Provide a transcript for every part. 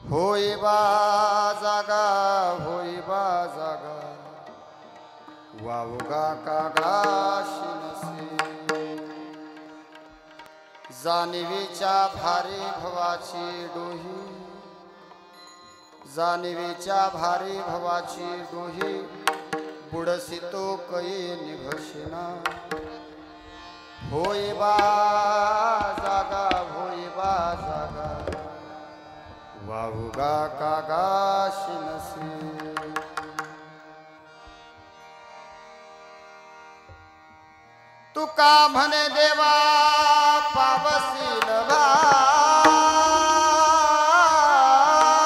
होई बा जागा होई बा जागा वावगा कागाशी नसे जाणीवीच्या भारी भवाची डोही जाणीवीच्या भारी भवाची डोही बुडसी तो कै निभशिना होई बा जागा होई बा जागा वावगा कागाशी नसे तू का म्हणे देवा पावसील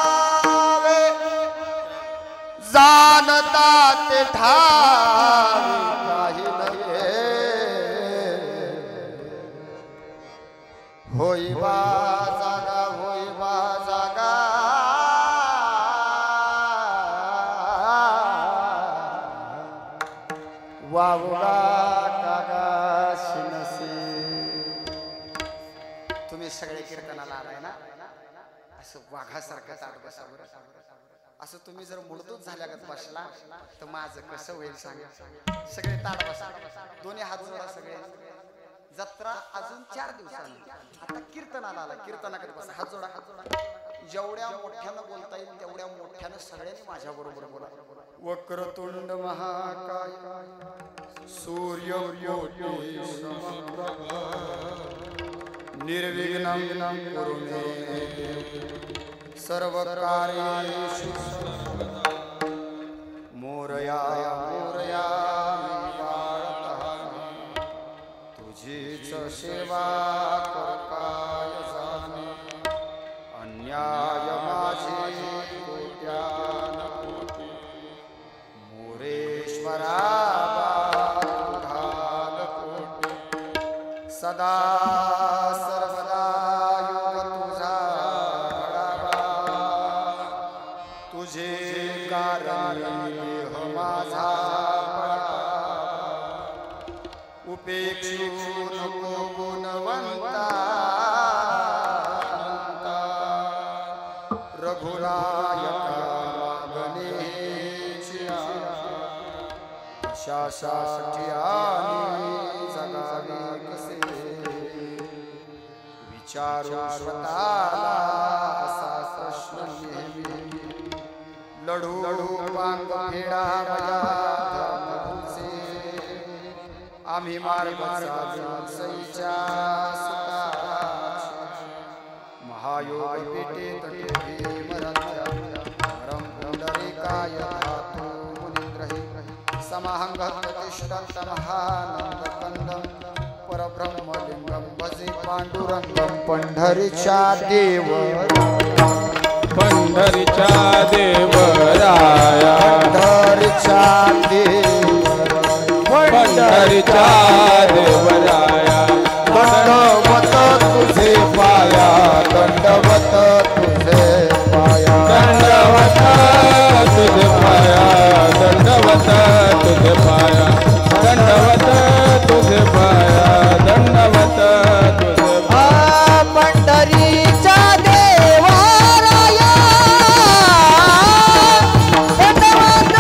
भावे जानता ते ठावी काही नये होई बा जागा होई बा जागा वावगा कागाशी नसे तुम्ही सगळे कीर्तनाला आलाय ना असं वाघासारखं ताट बसा बरं असं तुम्ही जर मुडतूच झाल्यागत बसला तर माझं कसं होईल सांगा सगळे ताट बसा दोन्ही हात जोडा सगळे जत्रा अजून 4 दिवसांनी आता कीर्तनाला आला कीर्तनाकडे बसा हात जोडा जेवढ्या मोठ्यानं बोलता येईल तेवढ्या मोठ्यानं सगळ्यांनी माझ्या बरोबर बोला वक्रतुंड महाकाय सूर्यकोटि समप्रभा निर्विघ्नं कुरु मे सर्वकार्येषु सर्वदा मोरया मोरया तुझीच सेवा करकाय जाणे अन्याय माझे कोट्यान कोटी मोरेश्वरा बाल कोटी सदा सर्वदा योग तुझा घडावा तुझे कारण देह माझा उपेक्षू नको गुणवंता रघुनायका मागणेची शासाठी आणि जगावे कसे विचारू स्वतःला असा प्रश्न नेहमी लढू लढू पांग फेडा आम्ही मार्ग सईच्या महायोग पेटे तटे भीमरम पुंडरीकाय धातु मुनिन्द्रहि समाहंगतिष्ठन्तमहानन्दकन्दं परब्रह्मलिङ्गं भजे पाण्डुरङ्गं पंढरीच्या देवराया पंढरीच्या देवराया पंढरीच्या पंढरीच्या देवराया दंडवत तुझे पाया दंडवत तुझे पाया दंडवत तुझे पाया दंडवत तुझे पाया दंडवत तुझे पाया दंडवत तुझे पाया पंढरीच्या देवराया दंडवत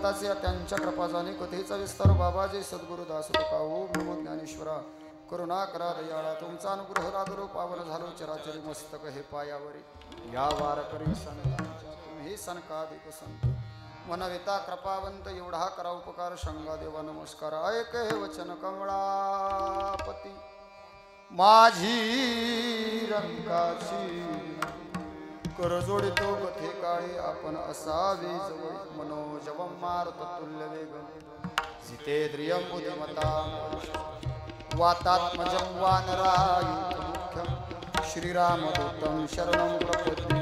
तुझ्या त्यांच्या कृपाजाने कथेचा विस्तार बाबाजी सद्गुरु दास तुका ओम नमो ज्ञानेश्वरा करुणा करा दयाळा तुमचा अनुग्रह रागरो पावन झालो चराचरी मस्तक हे पायावरी या वारकरी संतांच्या तुम्ही सनकादिक संत मनविता कृपावंत एवढा करा उपकार शंगा देवा नमस्कार ऐक हे वचन कमळापती माझी रंकाची करजोडितो कथे काळी आपण असावे जवळ मनोजवं मारुत तुल्य वेग जितेंद्रियं बुद्धिमतां वातात्मजं वानरायुत श्रीरामदूतं शरणं प्रपद्ये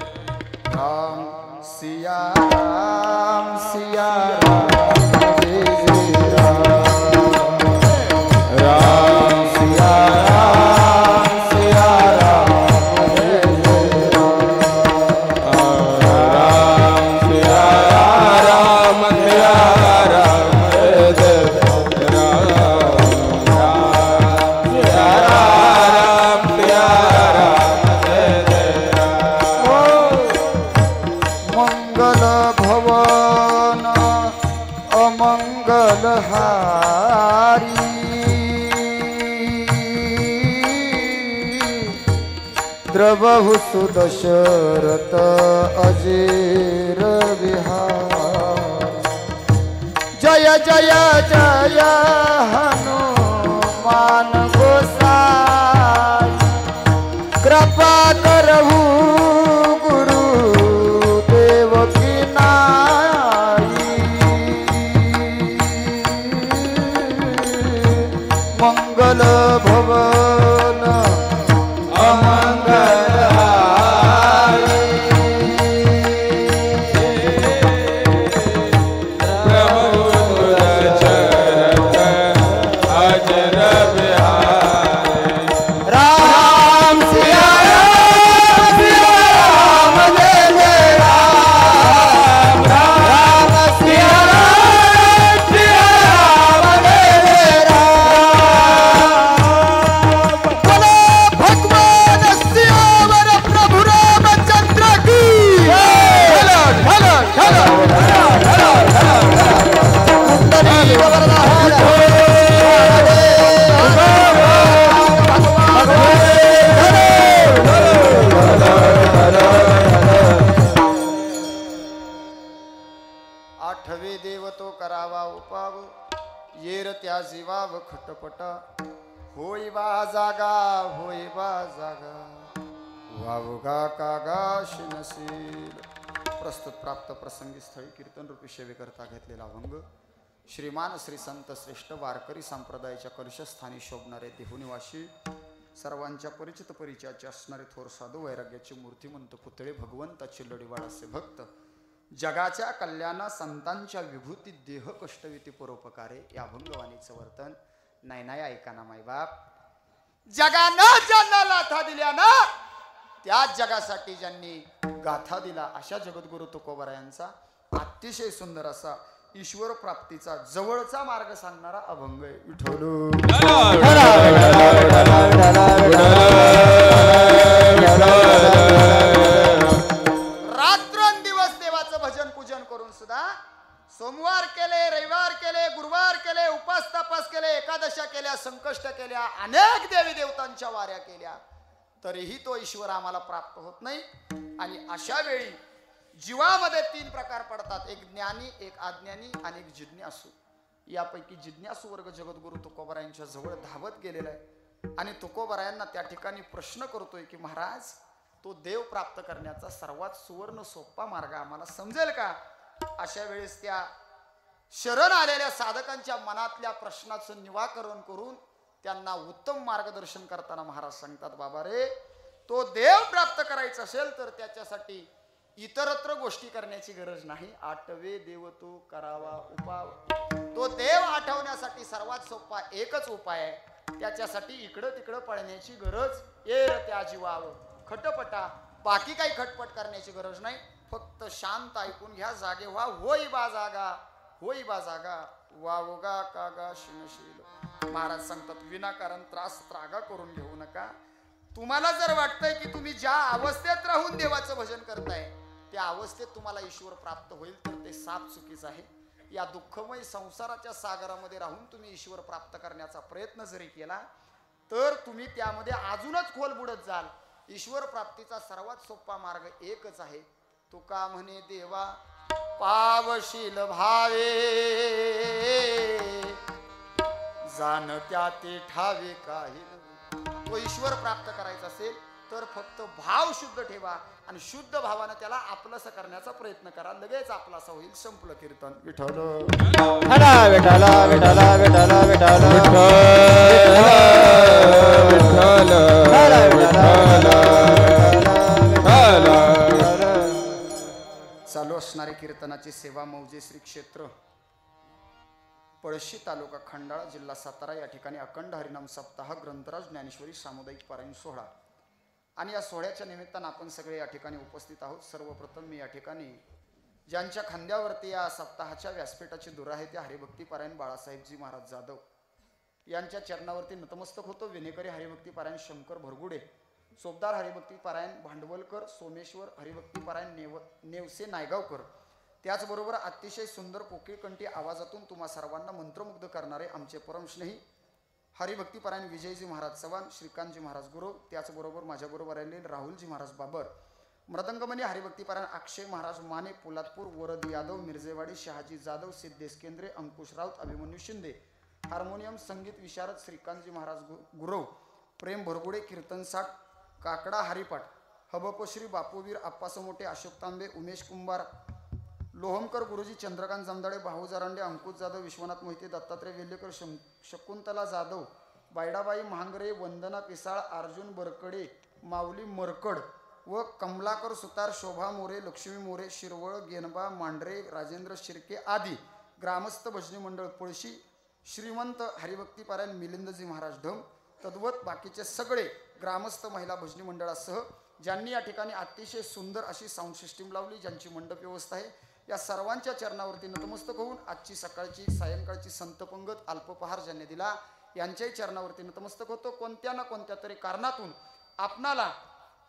राम सिया राम सिया राम जय जय राम राम सिया राम सिया राम जय जय राम सिया राम सिया राम जय जय राम राम सिया राम सिया राम जय जय मंगल भवन अमंगल हारी द्रवहु सुदशरथ अजेर विहार जय जय जय हनुमान गोसाई कृपा करहु गुरु देव की नाई मंगल भवन अमंगल आठवे देव तो करावा उपाव येर त्या जीवाव खटपट होई बा जागा वावगा कागा शिनशील प्रस्तुत प्राप्त प्रसंगी स्थळी कीर्तन रूपी सेवेकरता घेतलेला अभंग श्रीमान श्री संत श्रेष्ठ वारकरी संप्रदायाच्या कलशस्थानी शोभणारे देहुनिवासी सर्वांच्या परिचित परिचयाचे असणारे थोर साधू वैराग्याचे मूर्तिमंत पुतळे भगवंताचे लढीवाळ असे भक्त जगाच्या कल्याणा संतांच्या विभूती देह कष्टविती परोपकारे या अभंगवाणीचं वर्तन नाही नाही ऐका ना मायबाप जगानं ज्यांना लाथा दिल्या ना त्याच जगासाठी ज्यांनी गाथा दिला अशा जगद्गुरु तुकोबारायांचा अतिशय सुंदर असा ईश्वर प्राप्तीचा जवळचा मार्ग सांगणारा अभंग आहे विठ्ठल रात्रंदिवस देवाचं भजन पूजन करून सुद्धा सोमवार केले रविवार केले गुरुवार केले उपास तपास केले एकादशा केल्या संकष्ट केल्या अनेक देवी देवतांच्या वाऱ्या केल्या तरीही तो ईश्वर आम्हाला प्राप्त होत नाही आणि अशा वेळी जीवामध्ये तीन प्रकार पडतात एक ज्ञानी एक अज्ञानी आणि एक जिज्ञासू यापैकी जिज्ञासू वर्ग जगद्गुरु तुकोबारायांच्या जवळ धावत गेलेला आहे आणि तुकोबारायांना त्या ठिकाणी प्रश्न करतोय की महाराज तो देव प्राप्त करण्याचा सर्वात सुवर्ण सोपा मार्ग आम्हाला समजेल का अशा वेळेस त्या शरण आलेल्या साधकांच्या मनातल्या प्रश्नाचं निराकरण करून त्यांना उत्तम मार्गदर्शन करताना महाराज सांगतात बाबा रे तो देव प्राप्त करायचा असेल तर त्याच्यासाठी इतरत्र गोष्टी करण्याची गरज नाही आठवे देव तो करावा उपाव तो देव आठवण्यासाठी सर्वात सोपा एकच उपाय आहे त्याच्यासाठी इकडं तिकडं पळण्याची गरज येर त्या जीवावर खटपटा बाकी काही खटपट करण्याची गरज नाही फक्त शांत ऐकून घ्या जागे व्हा होई बा जागा वावगा कागा शिनशील महाराज सांगतात विनाकारण त्रास त्रागा करून घेऊ नका तुम्हाला जर वाटतंय की तुम्ही ज्या अवस्थेत राहून देवाचं भजन करताय त्या अवस्थेत तुम्हाला ईश्वर प्राप्त होईल तर ते साफ चुकीचं आहे या दुःखमय संसाराच्या सागरामध्ये राहून तुम्ही ईश्वर प्राप्त करण्याचा प्रयत्न जरी केला तर तुम्ही त्यामध्ये अजूनच खोल बुडत जाल ईश्वर प्राप्तीचा सर्वात सोपा मार्ग एकच आहे तुका म्हणे देवा पावशील भावे जाण त्या ते ठावे काही तो ईश्वर प्राप्त करायचा असेल तर फक्त भाव शुद्ध ठेवा आणि शुद्ध भावानं त्याला आपलंसं करण्याचा प्रयत्न करा लगेच आपलासा होईल संपलं कीर्तन विठ्ठल विठ्ठल विठ्ठल विठ्ठल विठ्ठल विठ्ठल विठ्ठल कीर्तनाची सेवा मौजे श्री क्षेत्र पळशी तालुका खंडाळा जिल्हा सातारा या ठिकाणी अखंड हरिनाम सप्ताह ग्रंथराज ज्ञानेश्वरी सामुदायिक पारायण सोहळा आणि या सोहळ्याच्या निमित्तानं आपण सगळे या ठिकाणी उपस्थित आहोत. सर्वप्रथम मी या ठिकाणी ज्यांच्या खांद्यावरती या सप्ताहाच्या व्यासपीठाची दूर आहे त्या हरिभक्ती पारायण बाळासाहेबजी महाराज जाधव यांच्या चरणावरती नतमस्तक होतो. विनेकरी हरिभक्ती पारायण शंकर भरगुडे, सोबदार हरिभक्ती पारायण भांडवलकर, सोमेश्वर हरिभक्ती पारायण नेवसे नायगावकर, त्याचबरोबर अतिशय सुंदर कोकिळकंठी आवाजातून तुम्हा सर्वांना मंत्रमुग्ध करणारे आमचे परमस्नेही हरिभक्ती पारायण विजयजी महाराज चव्हाण, श्रीकांतजी महाराज गुरु, त्याचबरोबर माझ्याबरोबर आलेले राहुलजी महाराज बाबर, मृदंगमणी हरिभक्ती पारायण अक्षय महाराज माने, पोलादपूर वरद यादव, मिरजेवाडी शहाजी जाधव, सिद्धेश केंद्रे, अंकुश राऊत, अभिमन्यू शिंदे, हार्मोनियम संगीत विशारद श्रीकांतजी महाराज गुरव, प्रेम भरगुडे, कीर्तन साठ, काकडा हरिपाठ, हबपश्री बापूवीर, आप्पासमोटे, अशोक तांबे, उमेश कुंभार, लोहमकर गुरुजी, चंद्रकांत जमदाडे, भाऊ जरांडे, अंकुश जाधव, विश्वनाथ मोहिते, दत्तात्रय वेल्लेकर, शकुंतला जाधव, बायडाबाई महांगरे, वंदना पिसाळ, अर्जुन बरकडे, माऊली मरकड व कमलाकर सुतार, शोभा मोरे, लक्ष्मी मोरे, शिरवळ, गेनबा मांढरे, राजेंद्र शिर्के आदी ग्रामस्थ भजनी मंडळ पळशी, श्रीमंत हरिभक्ती पारायण मिलिंदजी महाराज ढम, तद्वत बाकीचे सगळे ग्रामस्थ महिला भजनी मंडळासह ज्यांनी या ठिकाणी अतिशय सुंदर अशी साऊंड सिस्टीम लावली, ज्यांची मंडप व्यवस्था आहे, या सर्वांच्या चरणावरती नतमस्तक होऊन आजची सकाळची सायंकाळची संतपंगत अल्पपहार ज्यांनी दिला यांच्याही चरणावरती नतमस्तक होतो. कोणत्या ना कोणत्या तरी कारणातून आपणाला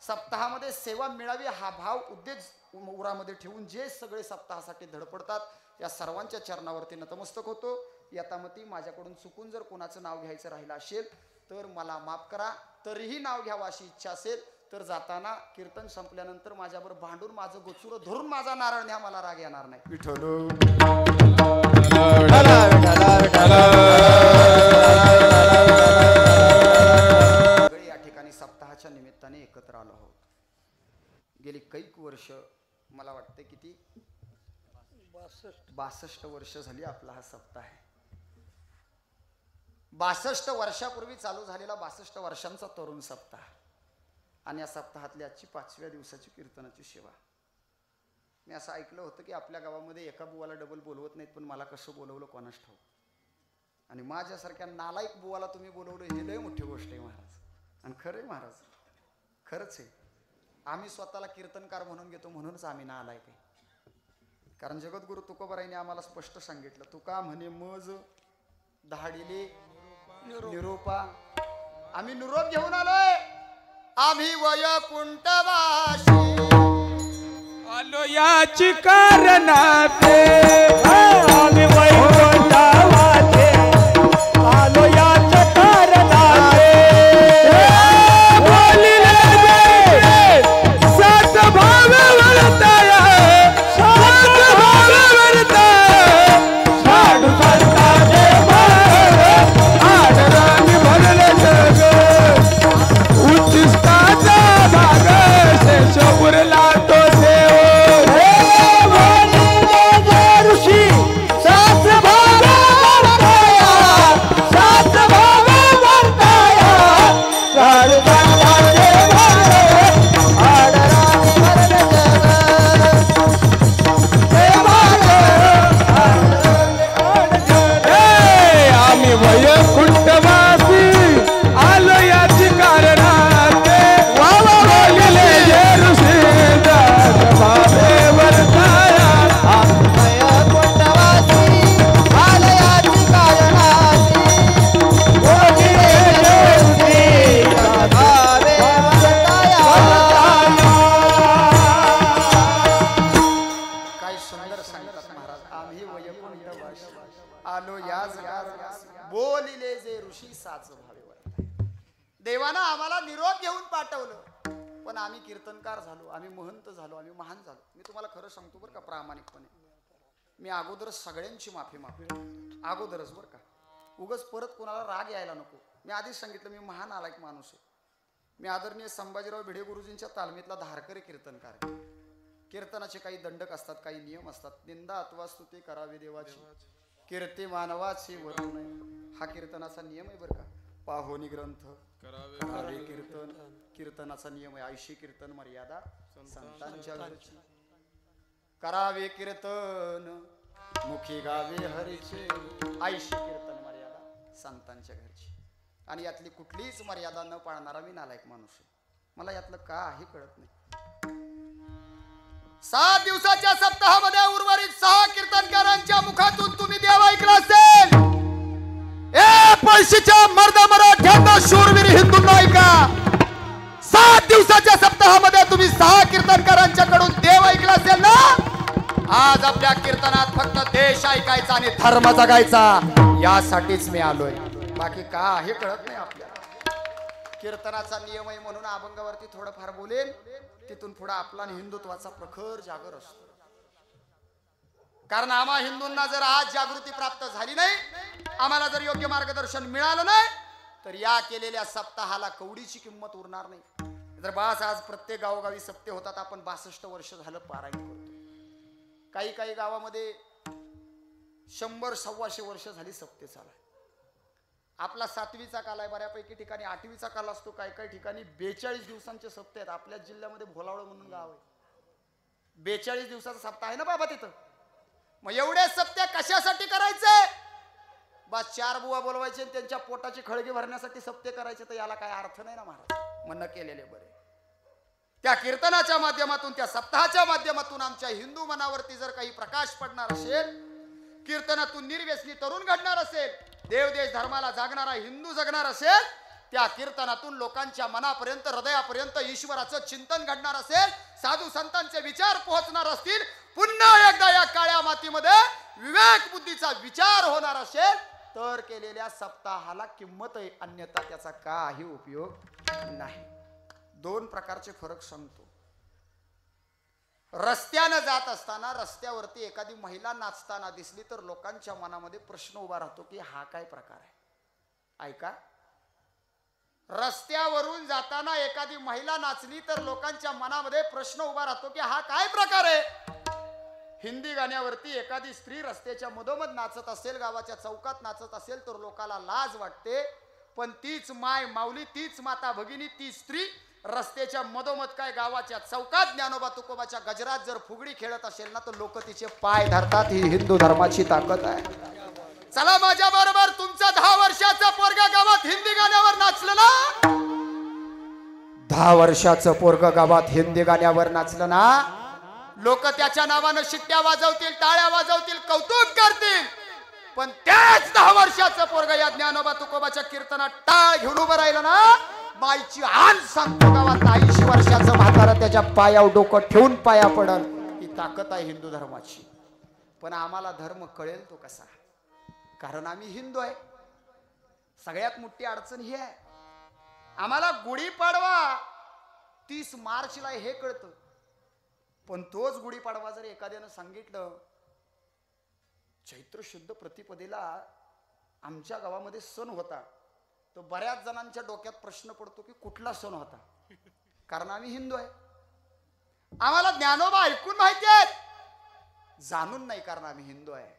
सप्ताहामध्ये सेवा मिळावी हा भाव उद्देश उरामध्ये ठेवून जे सगळे सप्ताहासाठी धडपडतात या सर्वांच्या चरणावरती नतमस्तक होतो. यथामती माझ्याकडून चुकून जर कोणाचं नाव घ्यायचं राहिलं असेल तर मला माफ करा. तरीही नाव घ्यावं अशी इच्छा असेल तर जाताना कीर्तन संपल्यानंतर माझ्याबरोबर भांडून माझं गोचुरं धरून माझा नारळ न्या, मला राग येणार नाही. विठ्ठल या ठिकाणी सप्ताहाच्या निमित्ताने एकत्र आलो आहोत. गेली कैक वर्ष, मला वाटते किती 62 वर्ष झाली आपला हा सप्ताह आहे. 62 वर्षापूर्वी चालू झालेला 62 वर्षांचा तरुण सप्ताह आणि या सप्ताहातली आजची 5व्या दिवसाची कीर्तनाची सेवा. मी असं ऐकलं होतं की आपल्या गावामध्ये एका बुवाला डबल बोलवत नाहीत, पण मला कसं बोलवलं कोणास ठाऊक. आणि माझ्यासारख्या नालायक बुवाला तुम्ही बोलवलं हे लय मोठी गोष्ट आहे महाराज. आणि खरं आहे महाराज, खरंच आहे. आम्ही स्वतःला कीर्तनकार म्हणून घेतो म्हणूनच आम्ही नालायक आहे. कारण जगद्गुरु तुकोबारायने आम्हाला स्पष्ट सांगितलं, तुका म्हणे मज दहाडीले निरोपा. आम्ही निरोप घेऊन आलोय. आम्ही वैकुंठवासी आलो याची कारणाते, आम्ही वैकुंठवासी आलो याच्या कारणाते. बोलिले सात भाव वर्ताया, सात भाव वर्ताया, साधू संतांचे भाव आदराने भरले जग. उच्चिष्टाचा भाग शेष उरला तो देव. ऋषी सात भाव वर्ताया, सात भाव वर्ताया, साधू संतांचे भाव आदराने भरले जग. आम्ही वैकुंठवासी आलो याची कारणाते. बोलिले जे ऋषी दास भावे वर्ताया. वैकुंठवासी आलो याची कारणाते. बोलिले जे ऋषी दास भावे वर्ताया. काय सुंदर सांगतात महाराज. आम्ही वैकुंठवासी आलो याच बोलिले जे ऋषी साच भावे वर्ताया. देवानं आम्हाला निरोप घेऊन पाठवलं, पण आम्ही कीर्तनकार झालो, आम्ही महंत झालो, आम्ही महान झालो. मी तुम्हाला खरं सांगतो बरं का प्रामाणिकपणे, मी अगोदरच सगळ्यांची माफी अगोदरच बरं का. उगाच परत कोणाला राग यायला नको. मी आधीच सांगितलं मी महान आलायक माणूस आहे. मी आदरणीय संभाजीराव भिडे गुरुजींच्या तालमीतला धारकरी कीर्तनकार आहे. कीर्तनाचे काही दंडक असतात, काही नियम असतात. निंदा अथवा स्तुती करावी देवाची, कीर्ती मानवाची वरू नये, हा कीर्तनाचा नियम आहे बरं का. पाहोनी ग्रंथ करावे कीर्तन, कीर्तनाचा नियम आहे. 80 कीर्तन मर्यादा संतांच्या घरची. करावे कीर्तन मुखी गावे हरीचे आईशी कीर्तन मर्यादा संतांच्या घरची. आणि यातली कुठलीच मर्यादा न पाळणारा मी नालायक माणूस आहे. मला यातलं काही कळत नाही. 7 दिवसाच्या सप्ताहामध्ये उर्वरित 6 कीर्तनकारांच्या मुखातून तुम्ही देव ऐकला असेल. ए पळशीच्या मर्द मराठ्यांना शूरवीर हिंदूंना ऐका. 7 दिवसाच्या सप्ताहामध्ये तुम्ही 6 कीर्तनकारांच्याकडून देव ऐकला असेल ना. आज आपल्या कीर्तनात फक्त देश ऐकायचा आणि धर्म जगायचा यासाठीच मी आलोय. बाकी काही कळत नाही आपल्याला. कीर्तनाचा नियम आहे म्हणून अभंगावरती थोडंफार बोलेन. तिथून पुढे आपला हिंदुत्वाचा प्रखर जागर असतो. कारण आम्हा हिंदूंना जर आज जागृती प्राप्त झाली नाही, आम्हाला जर योग्य मार्गदर्शन मिळालं नाही, तर या केलेल्या सप्ताहाला कवडीची किंमत उरणार नाही. जर बास आज प्रत्येक गावोगावी सप्ते होतात. आपण 62 वर्ष झालं पारायण करतो. काही काही गावामध्ये 100-125 वर्ष झाली सप्ते चालू आहे. आपला 7वीचा काल आहे. बऱ्यापैकी ठिकाणी 8वीचा काल असतो. काही काही ठिकाणी 42 दिवसांचे सप्ते आहेत. आपल्या जिल्ह्यामध्ये भोलावळ म्हणून गाव आहे. 42 दिवसाचा सप्ताह आहे ना बाबा तिथं. मग एवढे सप्ते कशासाठी करायचे? बस 4 बुवा बोलवायचे आणि त्यांच्या पोटाची खळगी भरण्यासाठी सप्ते करायचे. तर याला काय अर्थ नाही ना महाराज. म्हणणं केलेले बरे. त्या कीर्तनाच्या माध्यमातून, त्या सप्ताहाच्या माध्यमातून आमच्या हिंदू मनावरती जर काही प्रकाश पडणार असेल, कीर्तनातून निर्व्यसनी तरुण घडणार असेल, देवदेश धर्माला जागणारा हिंदू जगणार असेल, त्या कीर्तनातून लोकांच्या मनापर्यंत, हृदयापर्यंत ईश्वराचं चिंतन घडणार असेल, साधू संतांचे विचार पोहोचणार असतील, पुन्हा एकदा या काळ्या मातीमध्ये विवेक बुद्धीचा विचार होणार असेल, तर केलेल्या सप्ताहाला किंमत आहे. अन्यथा त्याचा काही उपयोग नाही. 2 प्रकारचे फरक सांगतो. रस्त्यानं जात असताना रस्त्यावरती एखादी महिला नाचताना दिसली तर लोकांच्या मनामध्ये प्रश्न उभा राहतो की हा काय प्रकार आहे. ऐका, रस्त्यावरून जाताना एखादी महिला नाचली तर लोकांच्या मनामध्ये प्रश्न उभा राहतो की हा काय प्रकार आहे. हिंदी गाण्यावरती एखादी स्त्री रस्त्याच्या मधोमध नाचत असेल, गावाच्या चौकात नाचत असेल तर लोकाला लाज वाटते. पण तीच माय माऊली, तीच माता भगिनी, ती स्त्री रस्त्याच्या मधोमध काय गावाच्या चौकात ज्ञानोबा तुकोबाच्या गजरात जर फुगडी खेळत असेल ना तर लोक तिचे पाय धरतात. ही हिंदू धर्माची ताकद आहे. चला माझ्या बरोबर. तुमचा 10 वर्षाचा पोरगा गावात हिंदी गाण्यावर नाचलं ना, 10 वर्षाचं पोरग गावात हिंदी गाण्यावर नाचलं ना, लोक त्याच्या नावानं शिट्ट्या वाजवतील, टाळ्या वाजवतील, कौतुक करतील. पण त्याच 10 वर्षाचं पोरग या ज्ञानोबा तुकोबाच्या कीर्तनात टाळ घेऊन उभं राहिलं ना, बाईची आण सांगतो गावात 80 वर्षाचं म्हातारं त्याच्या पायावर डोकं ठेवून पाया पडल. ही ताकद आहे हिंदू धर्माची. पण आम्हाला धर्म कळेल तो कसा? कारण आम्ही हिंदू आहे. सगळ्यात मोठी अडचण ही आहे, आम्हाला गुढीपाडवा 30 मार्चला हे कळतं. पण तोच गुढीपाडवा जर एखाद्यानं सांगितलं चैत्र शुद्ध प्रतिपदेला आमच्या गावामध्ये सण होता, तर बऱ्याच जणांच्या डोक्यात प्रश्न पडतो की कुठला सण होता. कारण आम्ही हिंदू आहे. आम्हाला ज्ञानोबा ऐकून माहिती आहेत, जाणून नाही. कारण आम्ही हिंदू आहे.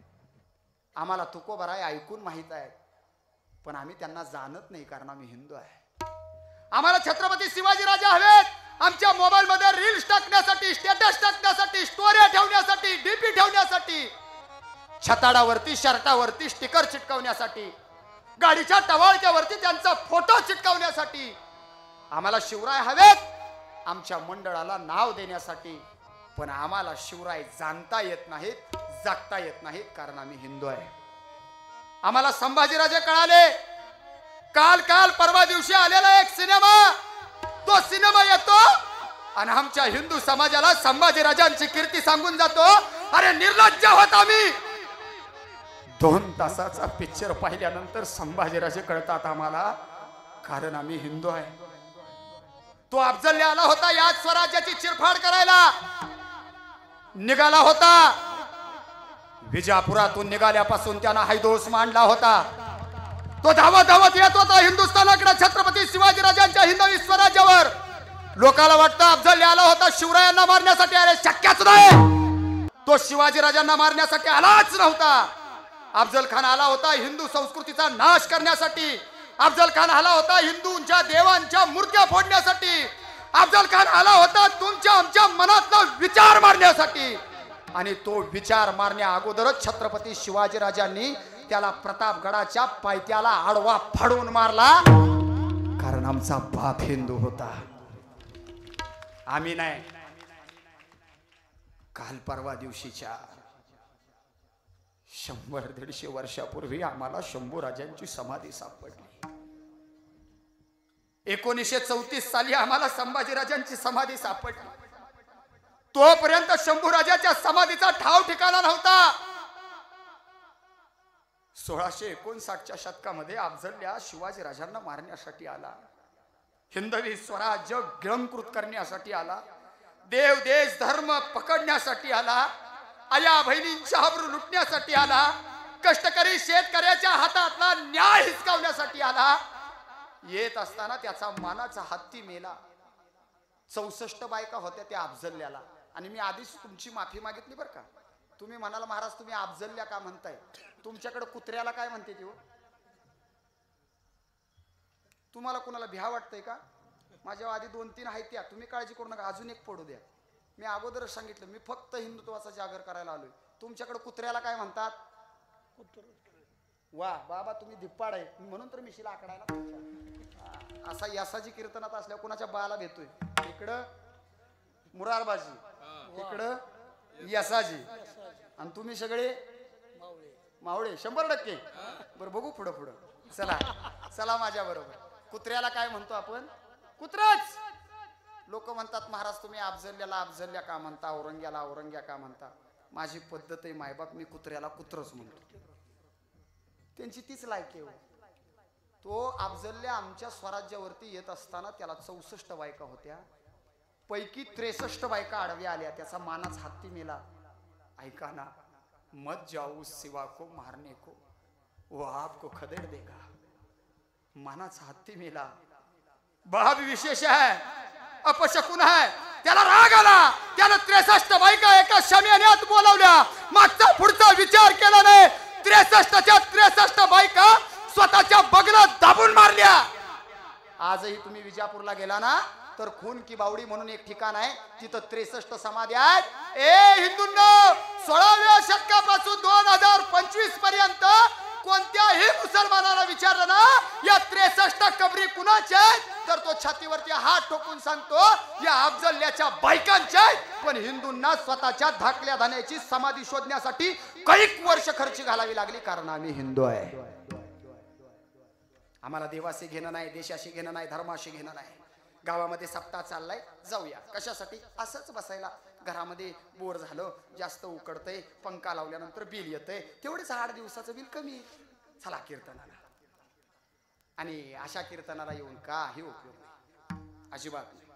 आम्हाला तुकोबाराय ऐकून माहित आहे, पण आम्ही त्यांना जाणत नाही. कारण आम्ही हिंदू आहे. आम्हाला छत्रपती शिवाजी राजा हवेत. आमच्या मोबाईल मध्ये रील्स टाकण्यासाठी, स्टेटस टाकण्यासाठी, स्टोऱ्या ठेवण्यासाठी, डीपी ठेवण्यासाठी, छताडावरती शर्टावरती स्टिकर चिटकवण्यासाठी, गाडीच्या टवाळक्यावरती त्यांचा फोटो चिटकवण्यासाठी. आम्हाला शिवराय हवेत आमच्या मंडळाला नाव देण्यासाठी. पण आम्हाला शिवराय जाणता येत नाहीत, जगता येत नाहीत. कारण आम्ही हिंदू आहे. आम्हाला संभाजीराजे कळाले. काल परवा दिवशी आलेला एक सिनेमा, तो सिनेमा येतो आणि आमच्या हिंदू समाजाला संभाजीराजांची कीर्ती सांगून जातो. अरे निर्लज्ज होत आम्ही. 2 तासाचा पिक्चर पाहिल्यानंतर संभाजीराजे कळतात आम्हाला. कारण आम्ही हिंदू आहे. तो अफजल आला होता याच स्वराज्याची चिरफाड करायला. निघाला होता विजापुरातून. निघाल्यापासून त्यानं हैदोस मांडला होता. तो धावत येत होता हिंदुस्थानाकडे, छत्रपती शिवाजीराजांच्या हिंदवी स्वराज्यावर. लोकांना वाटतं अफजल आला होता शिवरायांना मारण्यासाठी. अरे शक्यच नाही. तो शिवाजीराजांना मारण्यासाठी आलाच नव्हता. अफजल खान आला होता हिंदू संस्कृतीचा नाश करण्यासाठी. अफजल खान आला होता हिंदूंच्या देवांच्या मूर्त्या फोडण्यासाठी. अफजल खान आला होता तुमच्या आमच्या मनातला विचार मारण्यासाठी. आणि तो विचार मारण्या अगोदरच छत्रपती शिवाजीराजांनी त्याला प्रतापगडाच्या पायथ्याला आडवा फाडून मारला, कारण आमचा बाप हिंदू होता, आम्ही नाही. काल परवा दिवशीच्या 100-150 वर्षापूर्वी आम्हाला शंभूराजांची समाधी सापडली. 1934 साली आम्हाला संभाजीराजांची समाधी सापडली. तोपर्यंत शंभूराजाच्या समाधीचा ठाव ठिकाणा नव्हता. 1659च्या शतकामध्ये अफझल्या शिवाजीराजांना मारण्यासाठी आला, हिंदवी स्वराज्य गिळंकृत करण्यासाठी आला, देव देश धर्म पकडण्यासाठी आला, आया बहिणींच्या आबरू लुटण्यासाठी आला, कष्टकरी शेतकऱ्याच्या हातातला न्याय हिसकावण्यासाठी आला. येत असताना त्याचा मानाचा हत्ती मेला. 64 बायका होत्या त्या अफझल्याला. आणि मी आधीच तुमची माफी मागितली बरं का. तुम्ही म्हणाल महाराज तुम्ही अफझल्या का म्हणताय, तुमच्याकडे कुत्र्याला काय म्हणते ती हो? तुम्हाला कोणाला भ्या वाटतंय का? माझ्या आधी 2-3 आहेत त्या, तुम्ही काळजी करू नका, अजून एक पडू द्या. मी अगोदरच सांगितलं मी फक्त हिंदुत्वाचा जागर करायला आलोय. तुमच्याकडे कुत्र्याला काय म्हणतात? वा बाबा तुम्ही धिप्पाड आहे, म्हणून तर मिशीला आकडायला असा यासाजी कीर्तनात असल्या कुणाच्या बाला भेटतोय. इकडं मुरारबाजी, इकडं यसाजी, आणि तुम्ही सगळे मावळे 100%. बरं बघू पुढं पुढं. चला चला माझ्या बरोबर. कुत्र्याला काय म्हणतो आपण? कुत्रच. लोक म्हणतात महाराज तुम्ही अफझल्याला अफझल्या का म्हणता, औरंग्याला औरंग्या का म्हणता? माझी पद्धत आहे मायबाप, मी कुत्र्याला कुत्रच म्हणतो. त्यांची तीच लायकी आहे. तो अफझल्या आमच्या स्वराज्यावरती येत असताना त्याला 64 बायका होत्या, पैकी 63 बायका आडव्या आल्या, त्याचा मानाच हत्ती मेला. ऐका ना, मत जाऊ सिवा को मारने को वो आपको खदेड़ देगा. मानाचा हत्ती मेला. बाब विशेष है, अपशकुन है. त्याला राग आला, त्यानं 63 बायका एका शम्यान्यात बोलावल्या, मागचा पुढचा विचार केला नाही. 63च्या 63 बायका स्वतःच्या बगलात दाबून मारल्या. आजही तुम्ही विजापूरला गेला ना तर खून की बावडी म्हणून एक ठिकाण आहे, तिथं 63 समाध्या आहेत. ए हिंदूंनो, 16व्या शतकापासून 2025 पर्यंत कोणत्याही मुसलमानाला विचारलं ना या 63 कबरी कुणाच्या आहेत, तर तो छातीवरती हात ठोकून सांगतो या अफझल्याच्या बायकांच्या आहेत. पण हिंदूंना स्वतःच्या धाकल्या धान्याची समाधी शोधण्यासाठी कैक वर्ष खर्च घालावी लागली, कारण आम्ही हिंदू आहे. आम्हाला देवाशी घेणं नाही, देशाशी घेणं नाही, धर्माशी घेणं नाही. गावामध्ये सप्ताह चाललाय, जाऊया. कशासाठी? असंच बसायला. घरामध्ये बोर झालं, जास्त उकडतंय, पंखा लावल्यानंतर बिल येतंय, तेवढेच 8 दिवसाचं बिल कमी. चला कीर्तनाला. आणि अशा कीर्तनाला येऊन काही उपयोग नाही, अजिबात नाही.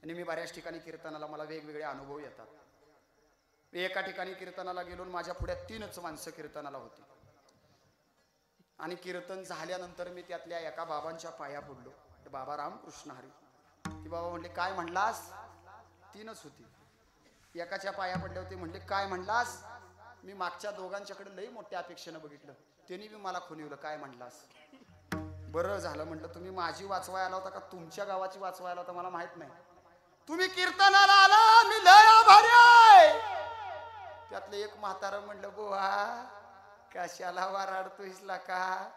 आणि मी बऱ्याच ठिकाणी कीर्तनाला मला वेगवेगळे अनुभव येतात. मी एका ठिकाणी कीर्तनाला गेलो, माझ्या पुढे 3च माणसं कीर्तनाला होती. आणि कीर्तन झाल्यानंतर मी त्यातल्या एका बाबांच्या पाया पडलो. बाबा रामकृष्ण हरी. ती बाबा म्हणले काय म्हणलास? 3च होती. एकाच्या पाया पडले होते, म्हणले काय म्हणलास? मी मागच्या दोघांच्याकडे लई मोठ्या अपेक्षेनं बघितलं, त्यांनी बी मला खुनिवलं काय म्हणलास. बरं झालं म्हटलं तुम्ही माझी वाचवाय आला होता का तुमच्या गावाची वाचवाय आला होता मला माहित नाही. तुम्ही कीर्तनाला आला, मी लय आभारी आहे. त्यातलं एक म्हातारं म्हणलं बुवा कशाला वराडतोयस का,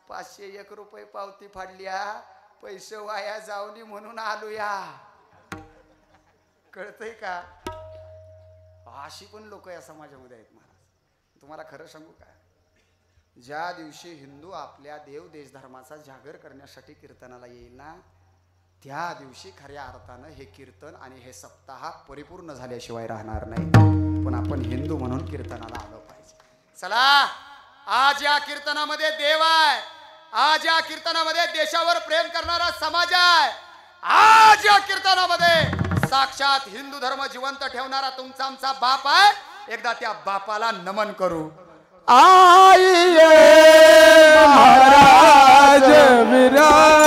501 रुपये पावती फाडल्या, पैसे वाया जाऊनी म्हणून आलो या. कळतंय का? अशी पण लोक या समाजामध्ये आहेत महाराज. तुम्हाला खरं सांगू का, ज्या दिवशी हिंदू आपल्या देव देश धर्माचा जागर करण्यासाठी कीर्तनाला येईल ना, त्या दिवशी खऱ्या अर्थानं हे कीर्तन आणि हे सप्ताह परिपूर्ण झाल्याशिवाय राहणार नाही. पण आपण हिंदू म्हणून कीर्तनाला आलो पाहिजे. चला, आज या कीर्तनामध्ये देव आहे, आज या कीर्तनामध्ये देशावर प्रेम करणारा समाज आहे, आज या कीर्तनामध्ये साक्षात हिंदू धर्म जिवंत ठेवणारा तुमचा आमचा बाप आहे. एकदा त्या बापाला नमन करू. आइए महाराज विराज